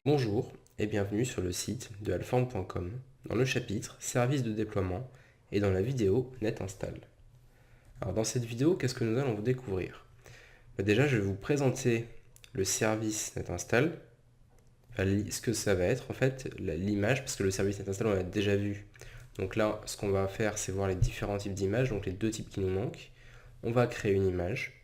Bonjour et bienvenue sur le site de alform.com dans le chapitre Services de déploiement et dans la vidéo NetInstall. Alors dans cette vidéo, qu'est-ce que nous allons vous découvrir? Déjà, je vais vous présenter le service NetInstall, ce que ça va être en fait, l'image, parce que le service NetInstall on l'a déjà vu. Donc là, ce qu'on va faire, c'est voir les différents types d'images, donc les deux types qui nous manquent. On va créer une image,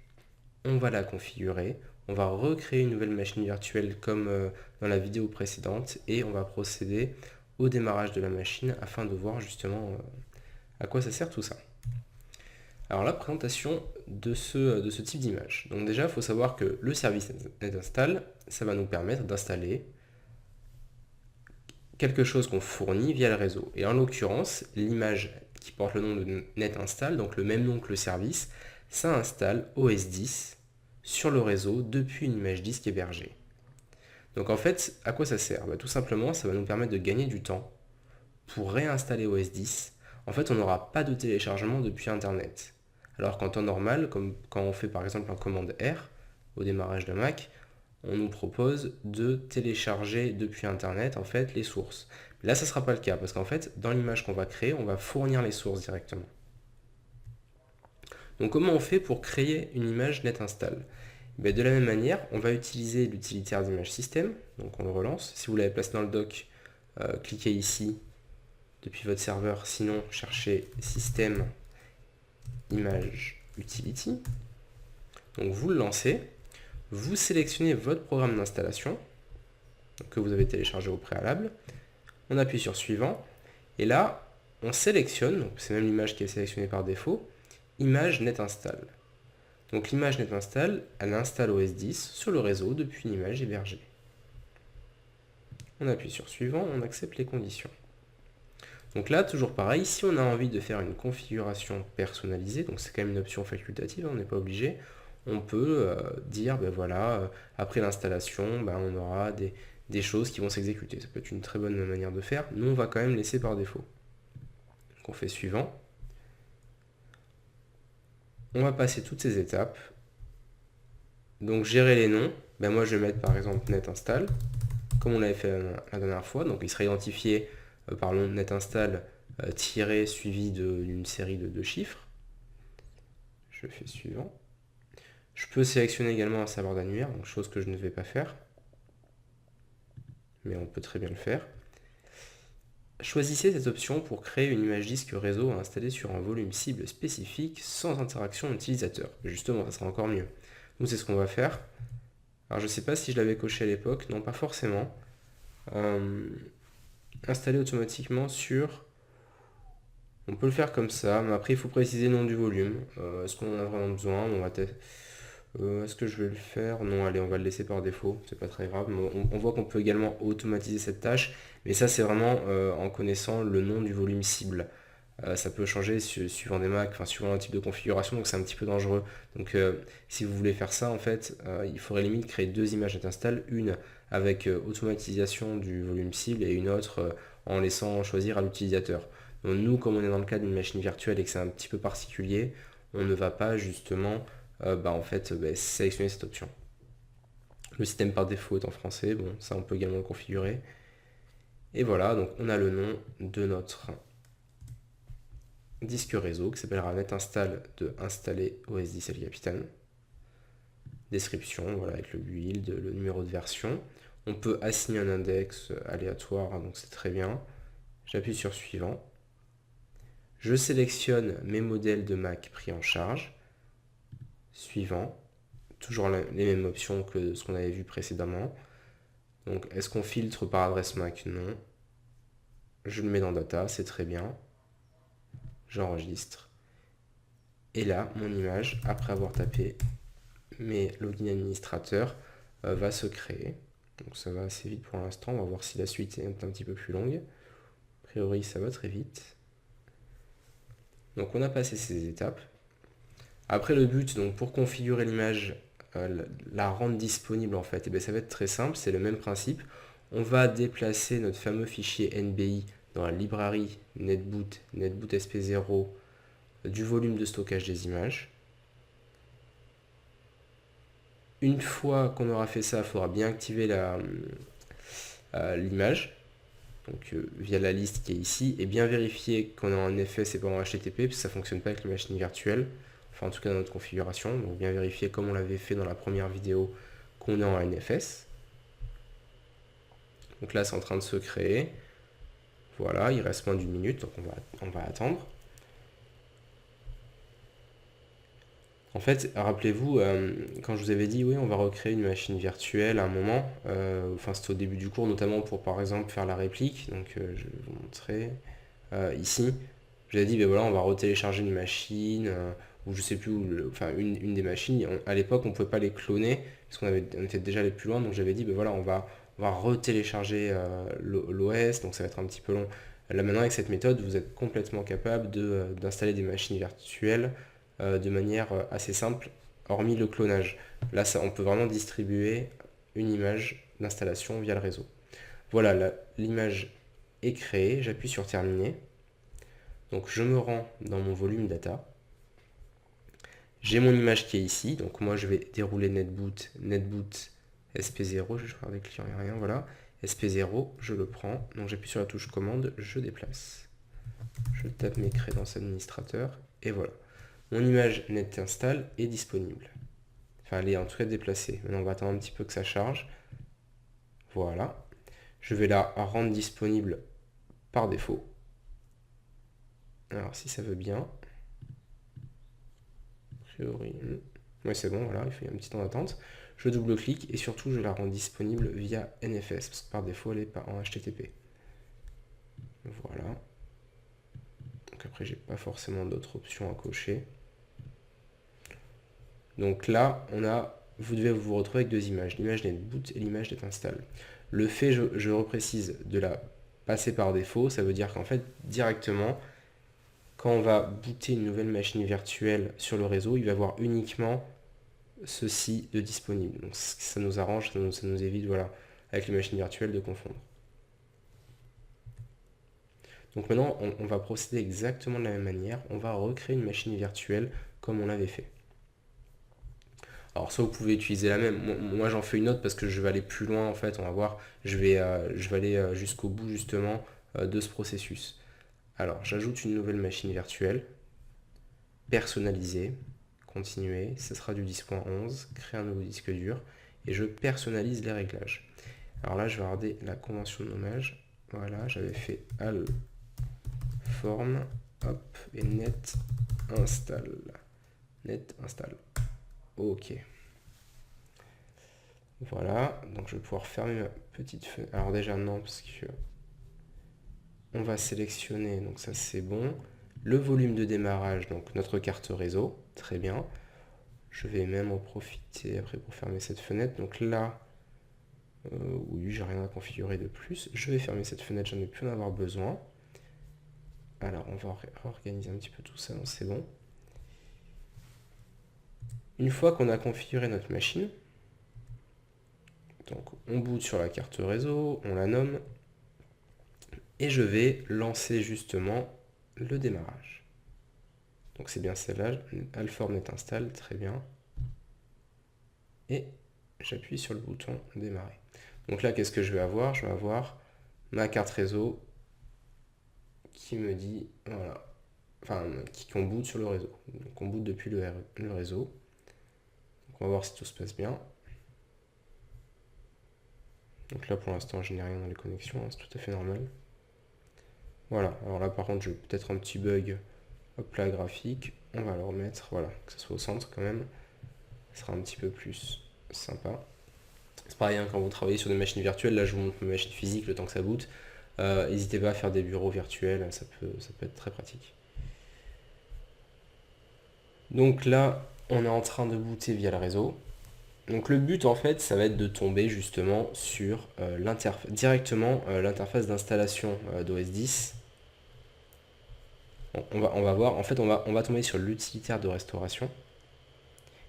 on va la configurer, on va recréer une nouvelle machine virtuelle comme dans la vidéo précédente et on va procéder au démarrage de la machine afin de voir justement à quoi ça sert tout ça. Alors la présentation de ce type d'image. Donc déjà, il faut savoir que le service NetInstall, ça va nous permettre d'installer quelque chose qu'on fournit via le réseau. Et en l'occurrence, l'image qui porte le nom de NetInstall, donc le même nom que le service, ça installe OS 10 sur le réseau depuis une image disque hébergée. Donc en fait, à quoi ça sert? Tout simplement, ça va nous permettre de gagner du temps pour réinstaller OS 10. En fait, on n'aura pas de téléchargement depuis Internet. Alors qu'en temps normal, comme quand on fait par exemple un commande R au démarrage de Mac, on nous propose de télécharger depuis Internet en fait les sources. Mais là, ça ne sera pas le cas parce qu'en fait, dans l'image qu'on va créer, on va fournir les sources directement. Donc comment on fait pour créer une image NetInstall? De la même manière, on va utiliser l'utilitaire d'image système, donc on le relance. Si vous l'avez placé dans le doc, cliquez ici depuis votre serveur, sinon cherchez système image utility. Donc vous le lancez, vous sélectionnez votre programme d'installation que vous avez téléchargé au préalable, on appuie sur suivant, et là on sélectionne, c'est même l'image qui est sélectionnée par défaut, image NetInstall. Donc l'image NetInstall, elle installe OS 10 sur le réseau depuis une image hébergée. On appuie sur suivant, on accepte les conditions. Donc là, toujours pareil, si on a envie de faire une configuration personnalisée, donc c'est quand même une option facultative, on n'est pas obligé, on peut dire, voilà, après l'installation, on aura des choses qui vont s'exécuter. Ça peut être une très bonne manière de faire. Nous, on va quand même laisser par défaut. Donc on fait suivant. On va passer toutes ces étapes. Donc gérer les noms, moi je vais mettre par exemple NetInstall, comme on l'avait fait la dernière fois, donc il sera identifié par le nom NetInstall tiré suivi d'une série de 2 chiffres. Je fais suivant. Je peux sélectionner également un serveur d'annuaire, donc chose que je ne vais pas faire, mais on peut très bien le faire. Choisissez cette option pour créer une image disque réseau à installer sur un volume cible spécifique sans interaction utilisateur. Justement, ça sera encore mieux. Nous, c'est ce qu'on va faire. Alors, je ne sais pas si je l'avais coché à l'époque, non, pas forcément. Installer automatiquement sur... On peut le faire comme ça, mais après, il faut préciser le nom du volume. Est-ce qu'on en a vraiment besoin? Est-ce que je vais le faire? Non, allez, on va le laisser par défaut, c'est pas très grave. On voit qu'on peut également automatiser cette tâche, mais ça c'est vraiment en connaissant le nom du volume cible. Ça peut changer suivant des Mac, enfin suivant un type de configuration, donc c'est un petit peu dangereux. Donc si vous voulez faire ça, en fait, il faudrait limite créer 2 images NetInstall, une avec automatisation du volume cible et une autre en laissant choisir à l'utilisateur. Donc nous, comme on est dans le cas d'une machine virtuelle et que c'est un petit peu particulier, on ne va pas justement sélectionner cette option. Le système par défaut est en français, bon, ça on peut également le configurer. Et voilà, donc on a le nom de notre disque réseau qui s'appellera NetInstall de installer OS 10 El Capitan. Description, voilà, avec le build, le numéro de version. On peut assigner un index aléatoire, donc c'est très bien. J'appuie sur suivant. Je sélectionne mes modèles de Mac pris en charge. Suivant. Toujours les mêmes options que ce qu'on avait vu précédemment. Donc, est-ce qu'on filtre par adresse MAC? Non. Je le mets dans Data, c'est très bien. J'enregistre. Et là, mon image, après avoir tapé mes logins administrateurs, va se créer. Donc ça va assez vite pour l'instant. On va voir si la suite est un petit peu plus longue. A priori, ça va très vite. Donc on a passé ces étapes. Après, le but, donc pour configurer l'image, la rendre disponible en fait, ça va être très simple, c'est le même principe. On va déplacer notre fameux fichier NBI dans la librairie netboot sp0 du volume de stockage des images. Une fois qu'on aura fait ça, il faudra bien activer l'image, donc via la liste qui est ici, et bien vérifier qu'on est en NFS et pas en HTTP, parce que ça ne fonctionne pas avec les machines virtuelles, enfin en tout cas dans notre configuration, donc bien vérifier comme on l'avait fait dans la première vidéo qu'on est en NFS. Donc là c'est en train de se créer, voilà, il reste moins d'une minute, donc on va attendre. En fait, rappelez-vous, quand je vous avais dit, oui, on va recréer une machine virtuelle à un moment, enfin c'était au début du cours, notamment pour par exemple faire la réplique, donc je vais vous montrer ici, je vous ai dit, ben voilà, on va retélécharger une machine, ou je sais plus, enfin une des machines, à l'époque on pouvait pas les cloner, parce on était déjà allé plus loin, donc j'avais dit, ben voilà, on va retélécharger l'OS, donc ça va être un petit peu long. Là maintenant avec cette méthode, vous êtes complètement capable d'installer des machines virtuelles de manière assez simple, hormis le clonage. Là, on peut vraiment distribuer une image d'installation via le réseau. Voilà, l'image est créée, j'appuie sur terminer. Donc je me rends dans mon volume data. J'ai mon image qui est ici, donc moi je vais dérouler netboot SP0, je vais faire des clients et rien, voilà. SP0, je le prends, donc j'appuie sur la touche commande, je déplace. Je tape mes crédences administrateur, et voilà. Mon image net install est disponible. Enfin, elle est en tout cas déplacée. Maintenant, on va attendre un petit peu que ça charge. Voilà. Je vais la rendre disponible par défaut. Alors, si ça veut bien. Oui, c'est bon, voilà, il fait un petit temps d'attente. Je double-clique et surtout, je la rends disponible via NFS, parce que par défaut, elle n'est pas en HTTP. Voilà. Donc après, j'ai pas forcément d'autres options à cocher. Donc là, vous devez vous retrouver avec deux images, l'image netboot et l'image netinstall. Le fait, je reprécise, de la passer par défaut, ça veut dire qu'en fait, directement, quand on va booter une nouvelle machine virtuelle sur le réseau, il va avoir uniquement ceci de disponible. Donc ça nous arrange, ça nous évite, voilà, avec les machines virtuelles de confondre. Donc maintenant, on va procéder exactement de la même manière. On va recréer une machine virtuelle comme on l'avait fait. Alors soit vous pouvez utiliser la même, moi j'en fais une autre parce que je vais aller plus loin en fait, on va voir, je vais aller jusqu'au bout justement de ce processus. Alors j'ajoute une nouvelle machine virtuelle, personnaliser, continuer, ce sera du 10.11, créer un nouveau disque dur, et je personnalise les réglages. Alors là je vais regarder la convention de nommage, voilà, j'avais fait al form, hop, et net install, ok. Voilà, donc je vais pouvoir fermer ma petite fenêtre. Alors déjà non, parce que on va sélectionner, donc ça c'est bon. Le volume de démarrage, donc notre carte réseau, très bien. Je vais même en profiter après pour fermer cette fenêtre. Donc là, oui, j'ai rien à configurer de plus. Je vais fermer cette fenêtre, j'en ai plus en avoir besoin. Alors on va organiser un petit peu tout ça, c'est bon. Une fois qu'on a configuré notre machine, donc on boot sur la carte réseau, on la nomme, et je vais lancer justement le démarrage. Donc c'est bien celle-là, Alform net install, très bien. Et j'appuie sur le bouton démarrer. Donc là, qu'est-ce que je vais avoir? Je vais avoir ma carte réseau qui me dit, voilà, enfin, qu'on boot sur le réseau. Donc on boot depuis le réseau. Donc on va voir si tout se passe bien. Donc là, pour l'instant, je n'ai rien dans les connexions, hein, c'est tout à fait normal. Voilà, alors là, par contre, j'ai peut-être un petit bug. Hop là, graphique. On va le remettre, voilà, que ce soit au centre quand même. Ce sera un petit peu plus sympa. C'est pareil, hein, quand vous travaillez sur des machines virtuelles, là je vous montre ma machine physique le temps que ça boot. N'hésitez pas à faire des bureaux virtuels, ça peut être très pratique. Donc là, on est en train de booter via le réseau. Donc le but en fait, ça va être de tomber justement sur directement l'interface d'installation d'OS 10. Bon, on va voir, en fait on va tomber sur l'utilitaire de restauration.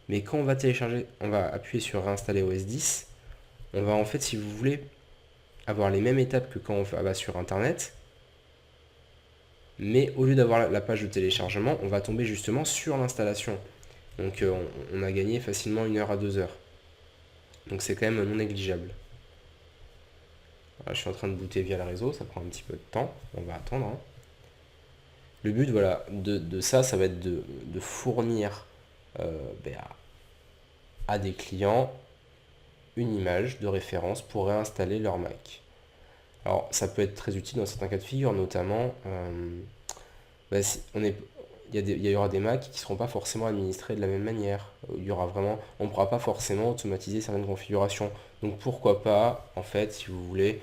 Mais quand on va télécharger, on va appuyer sur réinstaller OS 10. On va en fait, si vous voulez, avoir les mêmes étapes que quand on va sur internet, mais au lieu d'avoir la page de téléchargement, on va tomber justement sur l'installation. Donc on a gagné facilement 1 heure à 2 heures. Donc c'est quand même non négligeable. Voilà, je suis en train de booter via le réseau, ça prend un petit peu de temps, on va attendre, hein. Le but, voilà, de ça, ça va être de fournir ben, à des clients une image de référence pour réinstaller leur Mac. Alors, ça peut être très utile dans certains cas de figure, notamment, bah, il y aura des Macs qui ne seront pas forcément administrés de la même manière. Il y aura vraiment, on ne pourra pas forcément automatiser certaines configurations. Donc pourquoi pas, en fait, si vous voulez,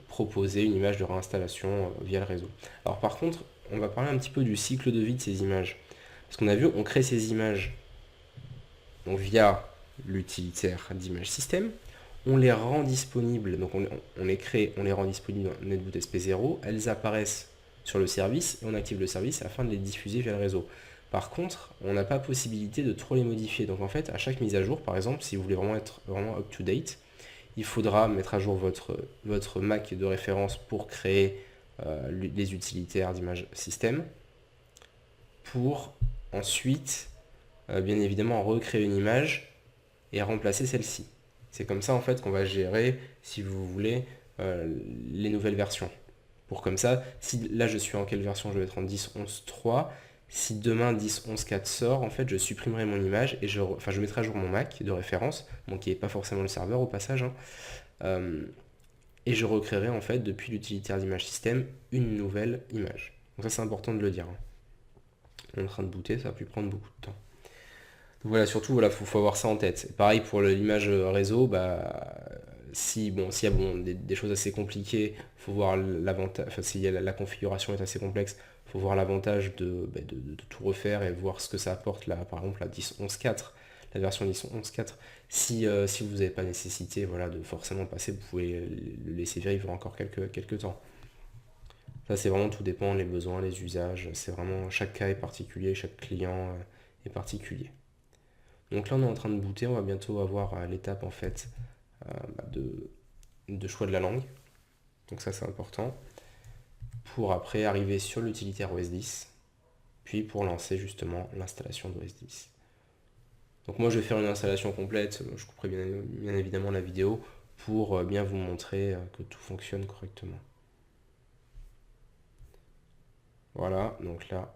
proposer une image de réinstallation via le réseau. Alors par contre, on va parler un petit peu du cycle de vie de ces images. Parce qu'on a vu, on crée ces images donc via l'utilitaire d'image système. On les rend disponibles, donc on les crée, on les rend disponibles dans Netboot SP0. Elles apparaissent sur le service et on active le service afin de les diffuser via le réseau. Par contre, on n'a pas possibilité de trop les modifier. Donc en fait, à chaque mise à jour, par exemple, si vous voulez vraiment être vraiment up-to-date, il faudra mettre à jour votre Mac de référence pour créer les utilitaires d'image système, pour ensuite, bien évidemment, recréer une image et remplacer celle-ci. C'est comme ça en fait qu'on va gérer, si vous voulez, les nouvelles versions. Pour comme ça, si là je suis en quelle version, je vais être en 10.11.3. Si demain 10.11.4 sort, en fait je supprimerai mon image et je mettrai à jour mon Mac de référence, bon, qui n'est pas forcément le serveur au passage, hein, et je recréerai en fait depuis l'utilitaire d'image système une nouvelle image. Donc ça c'est important de le dire, hein. On est en train de booter, ça va plus prendre beaucoup de temps. Donc voilà, surtout, voilà, faut avoir ça en tête. Et pareil pour l'image réseau, bah, s'il y a des choses assez compliquées, faut voir l'avantage, enfin, si la configuration est assez complexe, faut voir l'avantage de tout refaire et voir ce que ça apporte là, par exemple la 10.11.4, la version 10.11.4. Si vous n'avez pas nécessité, voilà, de forcément passer, vous pouvez le laisser vivre encore quelques temps. Ça, c'est vraiment, tout dépend, les besoins, les usages, c'est vraiment, chaque cas est particulier, chaque client est particulier. Donc là, on est en train de booter, on va bientôt avoir l'étape en fait de choix de la langue. Donc ça, c'est important. Pour après arriver sur l'utilitaire OS 10, puis pour lancer justement l'installation d'OS 10. Donc moi, je vais faire une installation complète, je couperai bien évidemment la vidéo pour bien vous montrer que tout fonctionne correctement. Voilà, donc là,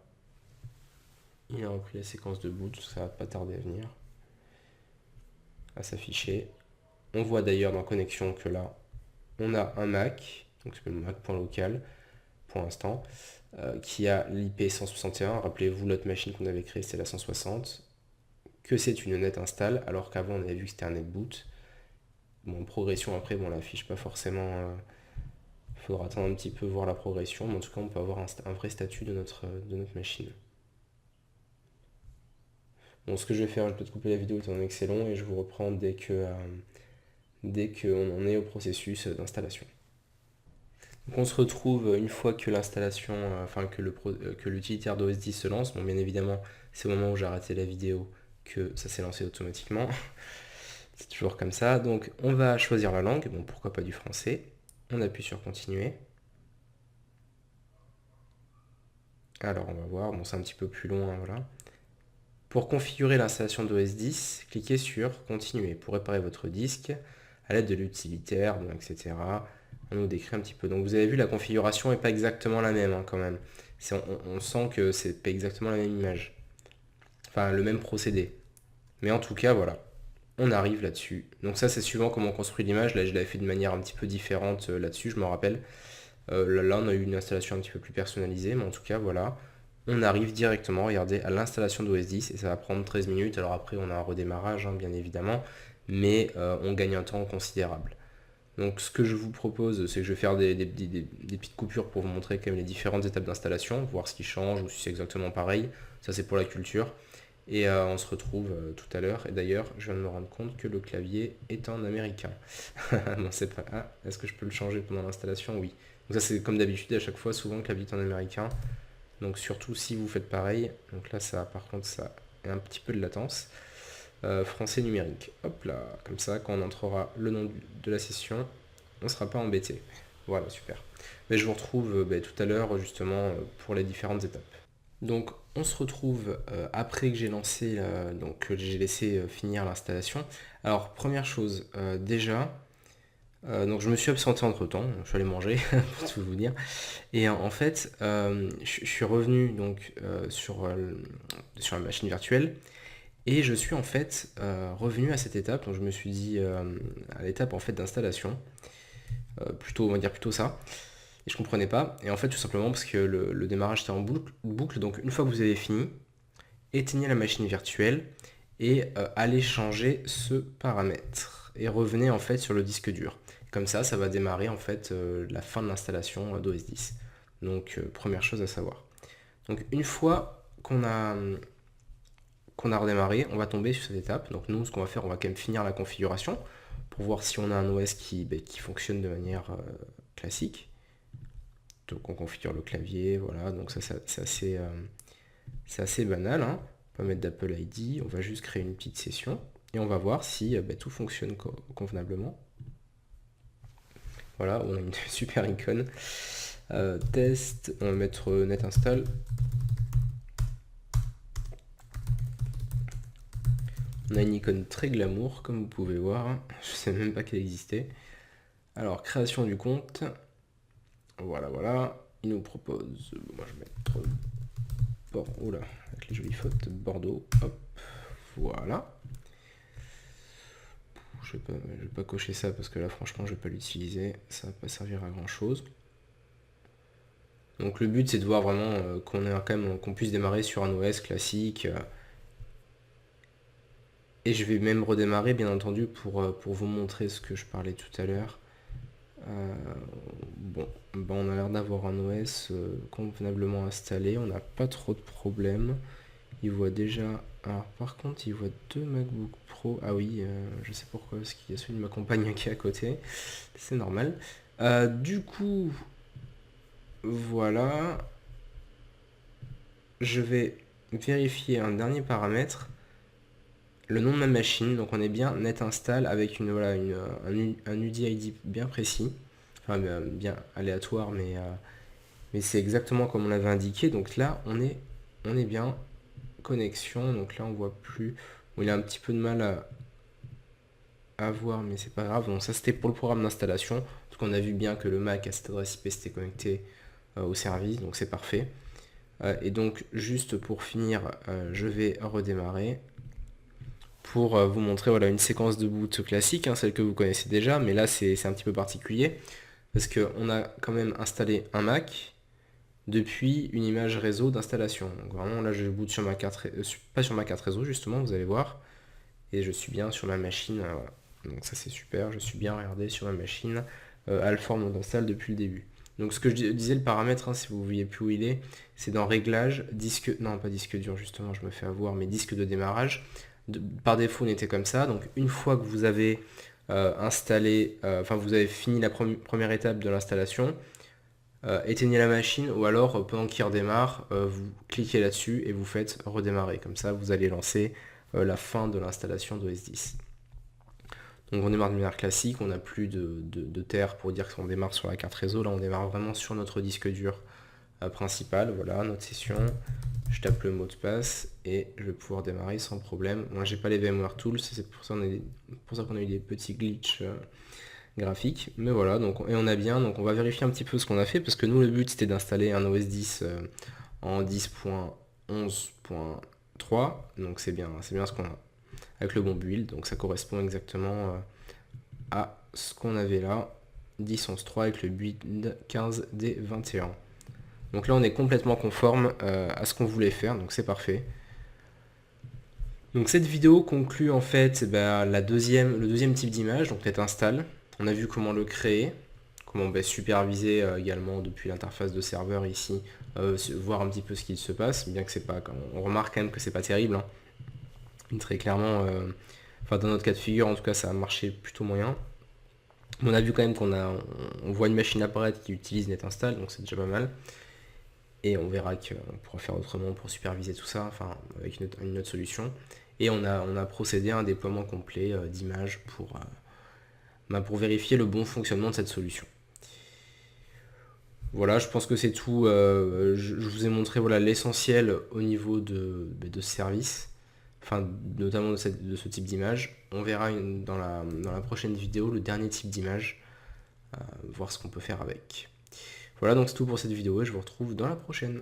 il a repris la séquence de boot, ça va pas tarder à venir, à s'afficher. On voit d'ailleurs dans connexion que là, on a un Mac, donc c'est le Mac.local pour l'instant, qui a l'IP 161. Rappelez-vous, l'autre machine qu'on avait créée, c'était la 160, que c'est une net install, alors qu'avant on avait vu que c'était un netboot. Bon, progression après, bon, on l'affiche pas forcément. Il faudra attendre un petit peu, voir la progression, mais en tout cas, on peut avoir un vrai statut de notre machine. Bon, ce que je vais faire, je vais peut-être couper la vidéo étant donné que c'est long, et je vous reprends dès qu'on en est au processus d'installation. Donc on se retrouve une fois que l'installation, que l'utilitaire d'OS 10 se lance. Bon, bien évidemment, c'est au moment où j'ai arrêté la vidéo que ça s'est lancé automatiquement. C'est toujours comme ça. Donc on va choisir la langue, bon, pourquoi pas du français. On appuie sur continuer. Alors on va voir, bon, c'est un petit peu plus long, hein, voilà. Pour configurer l'installation d'OS 10, cliquez sur continuer pour réparer votre disque à l'aide de l'utilitaire, etc. On nous décrit un petit peu. Donc vous avez vu, la configuration n'est pas exactement la même, hein, quand même. On sent que c'est pas exactement la même image. Enfin, le même procédé. Mais en tout cas, voilà. On arrive là-dessus. Donc ça, c'est suivant comment on construit l'image. Là, je l'avais fait de manière un petit peu différente là-dessus, je me rappelle. Là, on a eu une installation un petit peu plus personnalisée. Mais en tout cas, voilà. On arrive directement, regardez, à l'installation d'OS 10. Et ça va prendre 13 minutes. Alors après, on a un redémarrage, hein, bien évidemment. Mais on gagne un temps considérable. Donc ce que je vous propose, c'est que je vais faire des petites coupures pour vous montrer quand même les différentes étapes d'installation, voir ce qui change ou si c'est exactement pareil. Ça, c'est pour la culture. Et on se retrouve tout à l'heure. Et d'ailleurs, je viens de me rendre compte que le clavier est en américain. Non, c'est pas... Ah, est-ce que je peux le changer pendant l'installation? Oui. Donc ça, c'est comme d'habitude, à chaque fois, souvent le clavier est en américain. Donc surtout si vous faites pareil. Donc là, ça, par contre, ça a un petit peu de latence. Français numérique. Hop là, comme ça, quand on entrera le nom de la session, on ne sera pas embêté. Voilà, super. Mais je vous retrouve tout à l'heure, justement, pour les différentes étapes. Donc, on se retrouve après que j'ai lancé, donc que j'ai laissé finir l'installation. Alors, première chose, déjà, Donc je me suis absenté entre temps, je suis allé manger pour tout vous dire. Et en fait, je suis revenu donc sur la machine virtuelle et je suis en fait revenu à cette étape. Donc je me suis dit à l'étape en fait d'installation, plutôt on va dire plutôt ça. Et je comprenais pas. Et en fait tout simplement parce que le démarrage était en boucle. Donc une fois que vous avez fini, éteignez la machine virtuelle et allez changer ce paramètre. Et revenez en fait sur le disque dur. Comme ça va démarrer en fait la fin de l'installation d'OS 10. Donc première chose à savoir. Donc une fois qu'on a redémarré, on va tomber sur cette étape. Donc nous, ce qu'on va faire, on va quand même finir la configuration pour voir si on a un OS qui fonctionne de manière classique. Donc on configure le clavier, voilà. Donc ça c'est assez banal, hein. On va mettre d'Apple ID, on va juste créer une petite session et on va voir si tout fonctionne convenablement. Voilà, on a une super icône. Test, on va mettre net install. On a une icône très glamour, comme vous pouvez voir. Je sais même pas qu'elle existait. Alors, création du compte. Voilà, voilà. Il nous propose. Moi, je vais mettre. Oula, avec les jolies fautes. Bordeaux. Hop. Voilà. Je vais pas cocher ça parce que là, franchement, je vais pas l'utiliser. Ça va pas servir à grand chose. Donc, le but, c'est de voir vraiment qu'on puisse démarrer sur un OS classique. Et je vais même redémarrer, bien entendu, pour vous montrer ce que je parlais tout à l'heure. Bon, on a l'air d'avoir un OS convenablement installé, on n'a pas trop de problèmes. Il voit déjà... Alors par contre, il voit deux MacBook Pro. Ah oui, je sais pourquoi, parce qu'il y a celui de ma compagne qui est à côté. C'est normal. Du coup, voilà. Je vais vérifier un dernier paramètre. Le nom de ma machine, donc on est bien net install avec un UDID bien précis, enfin bien aléatoire, mais c'est exactement comme on l'avait indiqué. Donc là on est bien connexion, donc là on voit plus. Bon, il a un petit peu de mal à voir, mais c'est pas grave. Donc ça c'était pour le programme d'installation. Donc on a vu bien que le Mac à cette adresse IP s'était connecté au service, donc c'est parfait. Et donc juste pour finir, je vais redémarrer pour vous montrer voilà, une séquence de boot classique, hein, celle que vous connaissez déjà, mais là c'est un petit peu particulier, parce qu'on a quand même installé un Mac depuis une image réseau d'installation. Donc vraiment là je boot sur ma carte, pas sur ma carte réseau justement, vous allez voir, et je suis bien sur ma machine, voilà. Donc ça c'est super, je suis bien regardé sur ma machine, Alform mode install depuis le début. Donc ce que je disais, le paramètre, hein, si vous ne voyez plus où il est, c'est dans réglages, non pas disque dur justement, je me fais avoir, mais disque de démarrage. Par défaut on était comme ça, donc une fois que vous avez installé, enfin vous avez fini la première étape de l'installation, éteignez la machine ou alors pendant qu'il redémarre, vous cliquez là-dessus et vous faites redémarrer. Comme ça vous allez lancer la fin de l'installation d'OS 10. Donc on démarre de manière classique, on n'a plus de terre pour dire qu'on démarre sur la carte réseau, là on démarre vraiment sur notre disque dur principal, voilà notre session. Je tape le mot de passe et je vais pouvoir démarrer sans problème. Moi j'ai pas les VMware Tools, c'est pour ça qu'on a eu des petits glitches graphiques. Mais voilà, donc, et on a bien, donc on va vérifier un petit peu ce qu'on a fait, parce que nous le but c'était d'installer un OS 10 en 10.11.3, donc c'est bien ce qu'on a, avec le bon build, donc ça correspond exactement à ce qu'on avait là, 10.11.3 avec le build 15D21. Donc là on est complètement conforme à ce qu'on voulait faire, donc c'est parfait. Donc cette vidéo conclut en fait le deuxième type d'image, donc net install. On a vu comment le créer, comment superviser également depuis l'interface de serveur ici, voir un petit peu ce qu'il se passe, bien que c'est pas, on remarque quand même que c'est pas terrible, hein. Très clairement, dans notre cas de figure en tout cas ça a marché plutôt moyen. On a vu quand même on voit une machine apparaître qui utilise net install, donc c'est déjà pas mal. Et on verra qu'on pourra faire autrement pour superviser tout ça, enfin avec une autre solution. Et on a procédé à un déploiement complet d'images pour vérifier le bon fonctionnement de cette solution. Voilà, je pense que c'est tout. Je vous ai montré voilà, l'essentiel au niveau de ce service, enfin notamment de ce type d'image. On verra dans la prochaine vidéo le dernier type d'image, voir ce qu'on peut faire avec. Voilà, donc c'est tout pour cette vidéo et je vous retrouve dans la prochaine.